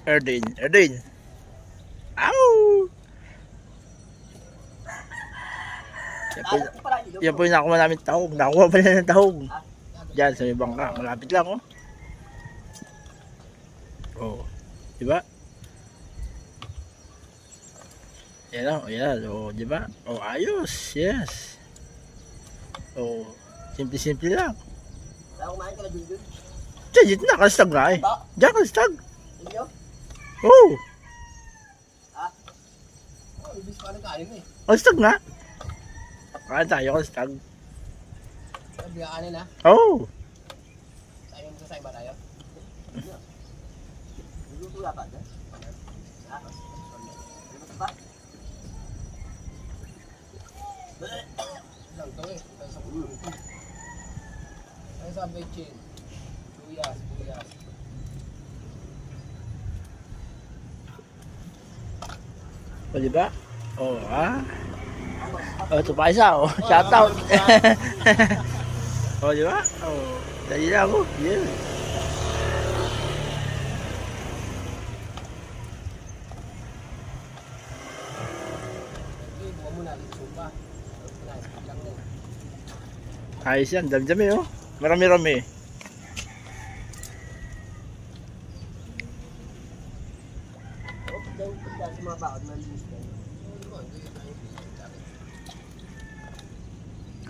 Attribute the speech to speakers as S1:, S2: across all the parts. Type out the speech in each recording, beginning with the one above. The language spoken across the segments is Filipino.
S1: Erdin. Erdin. Ow! Yan po yung nakuha namin tahog. Nakuha pala ng tahog. Diyan sa may bangka. Malapit lang, oh. Oh. Diba? Yan, oh. Yan. Oh, diba? Oh, ayos. Yes. Oh. Simple-simple lang.
S2: Kumain ka na din dun?
S1: Diyan, nakastag na eh. Diyan, nakastag.
S2: Inyo?
S1: Oh.
S2: Oh, ibig pa rin kain eh.
S1: Nakastag na. Kain tayo, nakastag.
S2: Bigaanin na?
S1: Oh.
S2: Sayang sa sayang ba tayo? Luto dapat na? Luto ba? Lang to eh. Ay sa bechin. Tuyas.
S1: O, diba? Oh, ah. Oh, ito pa isa, oh. Shout out. Oh, diba? Oh, dali lang, oh. Yeah. Ayos yan, dami-dami, oh. Marami-rami.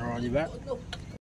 S1: Oh, diba?